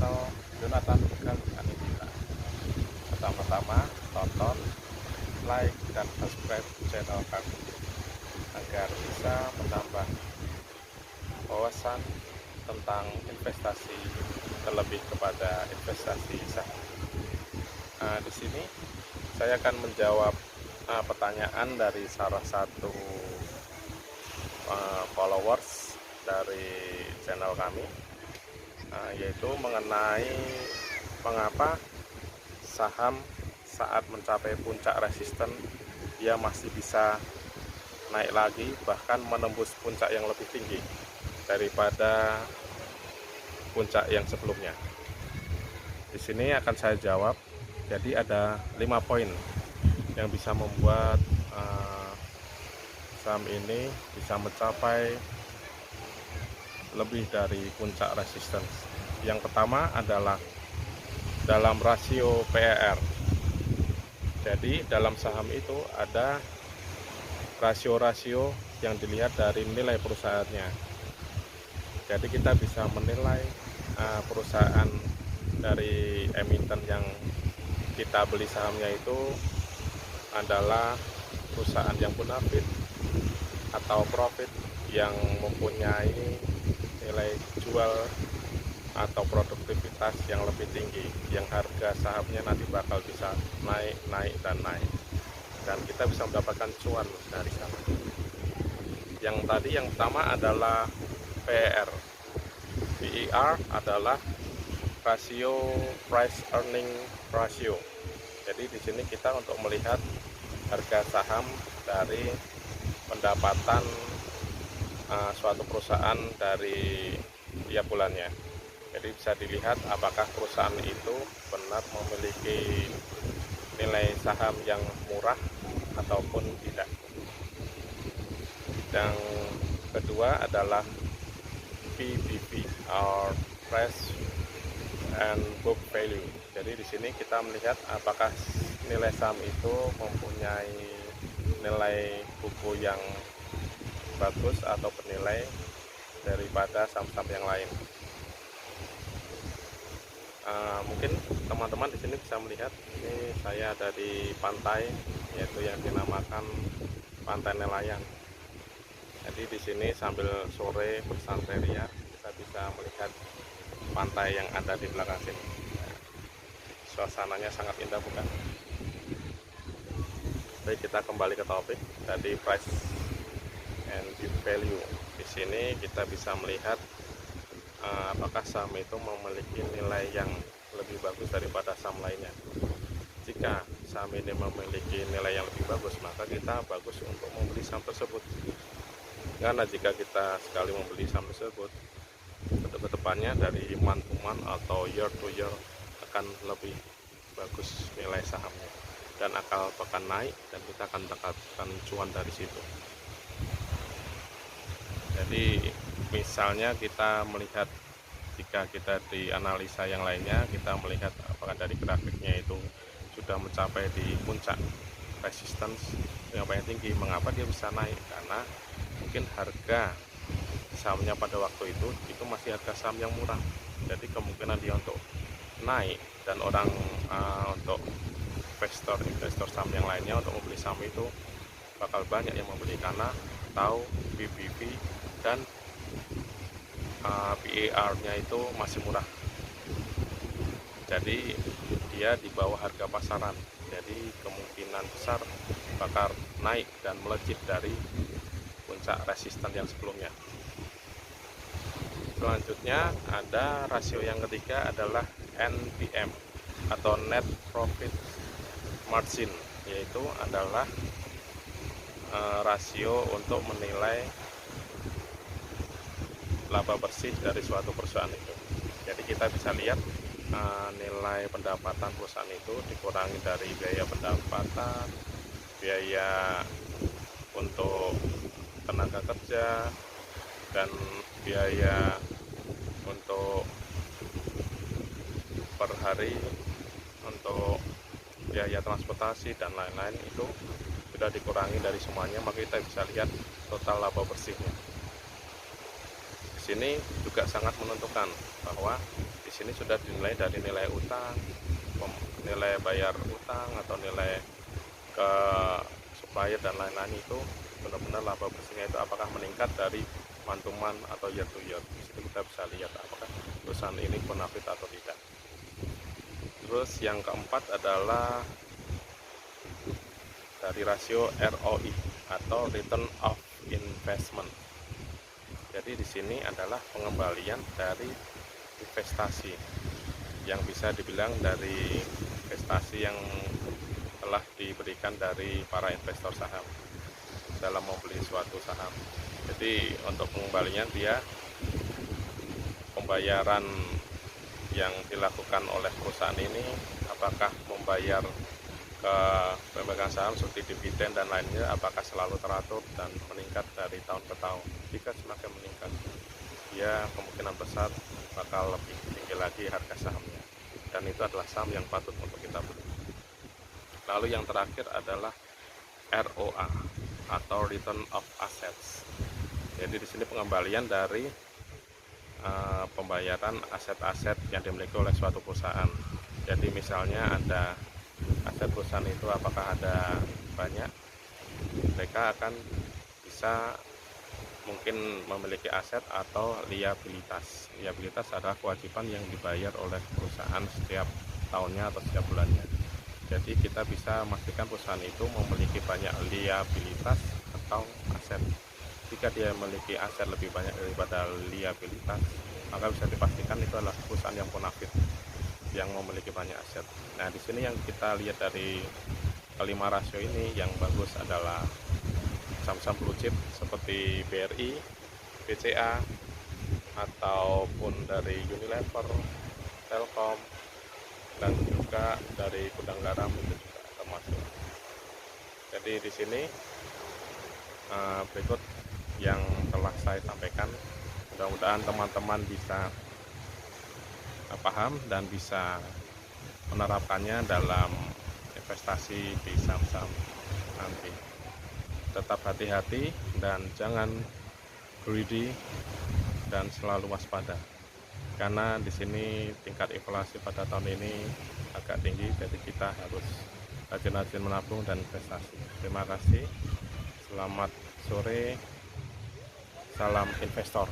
channel Jonathan Gang Anindita. Pertama-tama tonton, like, dan subscribe channel kami agar bisa menambah wawasan tentang investasi, terlebih kepada investasi saham. Di sini saya akan menjawab pertanyaan dari salah satu followers dari channel kami, yaitu mengenai mengapa saham saat mencapai puncak resisten dia masih bisa naik lagi, bahkan menembus puncak yang lebih tinggi daripada puncak yang sebelumnya. Di sini akan saya jawab. Jadi ada 5 poin yang bisa membuat saham ini bisa mencapai lebih dari puncak resistance. Yang pertama adalah dalam rasio PER. Jadi dalam saham itu ada rasio-rasio yang dilihat dari nilai perusahaannya. Jadi kita bisa menilai perusahaan dari emiten yang kita beli sahamnya itu adalah perusahaan yang bonafit atau profit, yang mempunyai nilai jual atau produktivitas yang lebih tinggi, yang harga sahamnya nanti bakal bisa naik dan naik, dan kita bisa mendapatkan cuan dari sana. Yang pertama adalah PER. PER adalah rasio price earning ratio. Jadi di sini kita untuk melihat harga saham dari pendapatan suatu perusahaan dari tiap bulannya. Jadi bisa dilihat apakah perusahaan itu benar memiliki nilai saham yang murah ataupun tidak. Yang kedua adalah PBV, or price and book value. Jadi di sini kita melihat apakah nilai saham itu mempunyai nilai buku yang bagus atau bernilai daripada saham-saham yang lain. Mungkin teman-teman di sini bisa melihat, ini saya ada di pantai, yaitu yang dinamakan Pantai Nelayan. Jadi di sini sambil sore bersantai ria, kita bisa melihat pantai yang ada di belakang sini. Suasananya sangat indah, bukan? Baik, kita kembali ke topik tadi, price and book value. Di sini kita bisa melihat apakah saham itu memiliki nilai yang lebih bagus daripada saham lainnya. Jika saham ini memiliki nilai yang lebih bagus, maka kita bagus untuk membeli saham tersebut. Karena jika kita sekali membeli saham tersebut, ke depannya dari month to month atau year to year akan lebih bagus nilai sahamnya, dan akan naik, dan kita akan mendapatkan cuan dari situ. Jadi misalnya kita melihat, jika kita di analisa yang lainnya, kita melihat apakah dari grafiknya itu sudah mencapai di puncak resistance yang paling tinggi. Mengapa dia bisa naik? Karena mungkin harga sahamnya pada waktu itu masih harga saham yang murah. Jadi kemungkinan dia untuk naik, dan orang untuk investor saham yang lainnya untuk membeli saham itu bakal banyak yang membeli, karena tahu PBV dan PER-nya itu masih murah. Jadi dia di bawah harga pasaran. Jadi kemungkinan besar bakal naik dan melejit dari puncak resisten yang sebelumnya. Selanjutnya ada rasio yang ketiga adalah NPM atau Net Profit Margin, yaitu adalah rasio untuk menilai laba bersih dari suatu perusahaan itu. Jadi kita bisa lihat nilai pendapatan perusahaan itu dikurangi dari biaya pendapatan, biaya untuk tenaga kerja, dan biaya untuk per hari, untuk biaya transportasi dan lain-lain, itu sudah dikurangi dari semuanya, maka kita bisa lihat total laba bersihnya. Di sini juga sangat menentukan bahwa di sini sudah dinilai dari nilai utang, nilai bayar utang atau nilai ke supplier dan lain-lain, itu benar-benar laba bersihnya itu apakah meningkat dari month to month atau year to year. Di situ kita bisa lihat apakah perusahaan ini bonafit atau tidak. Terus yang keempat adalah dari rasio ROI atau return of investment. Jadi di sini adalah pengembalian dari investasi yang bisa dibilang dari investasi yang telah diberikan dari para investor saham dalam membeli suatu saham. Jadi untuk pengembalian dia pembayaran yang dilakukan oleh perusahaan ini apakah membayar ke pemegang saham seperti dividen dan lainnya, apakah selalu teratur dan meningkat dari tahun ke tahun. Jika semakin meningkat, ya kemungkinan besar bakal lebih tinggi lagi harga sahamnya, dan itu adalah saham yang patut untuk kita beli. Lalu yang terakhir adalah ROA atau Return of Assets. Jadi di sini pengembalian dari pembayaran aset-aset yang dimiliki oleh suatu perusahaan. Jadi misalnya ada aset perusahaan itu apakah ada banyak, mereka akan bisa mungkin memiliki aset atau liabilitas. Liabilitas adalah kewajiban yang dibayar oleh perusahaan setiap tahunnya atau setiap bulannya. Jadi kita bisa memastikan perusahaan itu memiliki banyak liabilitas atau aset. Jika dia memiliki aset lebih banyak daripada liabilitas, maka bisa dipastikan itu adalah perusahaan yang bonafit, yang memiliki banyak aset. Nah, di sini yang kita lihat dari kelima rasio ini, yang bagus adalah saham-saham blue chip seperti BRI, BCA, ataupun dari Unilever, Telkom, dan juga dari Gudang Garam itu juga termasuk. Jadi di sini berikut yang telah saya sampaikan. Mudah-mudahan teman-teman bisa paham dan bisa menerapkannya dalam investasi di saham-saham nanti. Tetap hati-hati dan jangan greedy dan selalu waspada, karena di sini tingkat inflasi pada tahun ini agak tinggi, jadi kita harus rajin-rajin menabung dan investasi. Terima kasih, selamat sore, salam investor.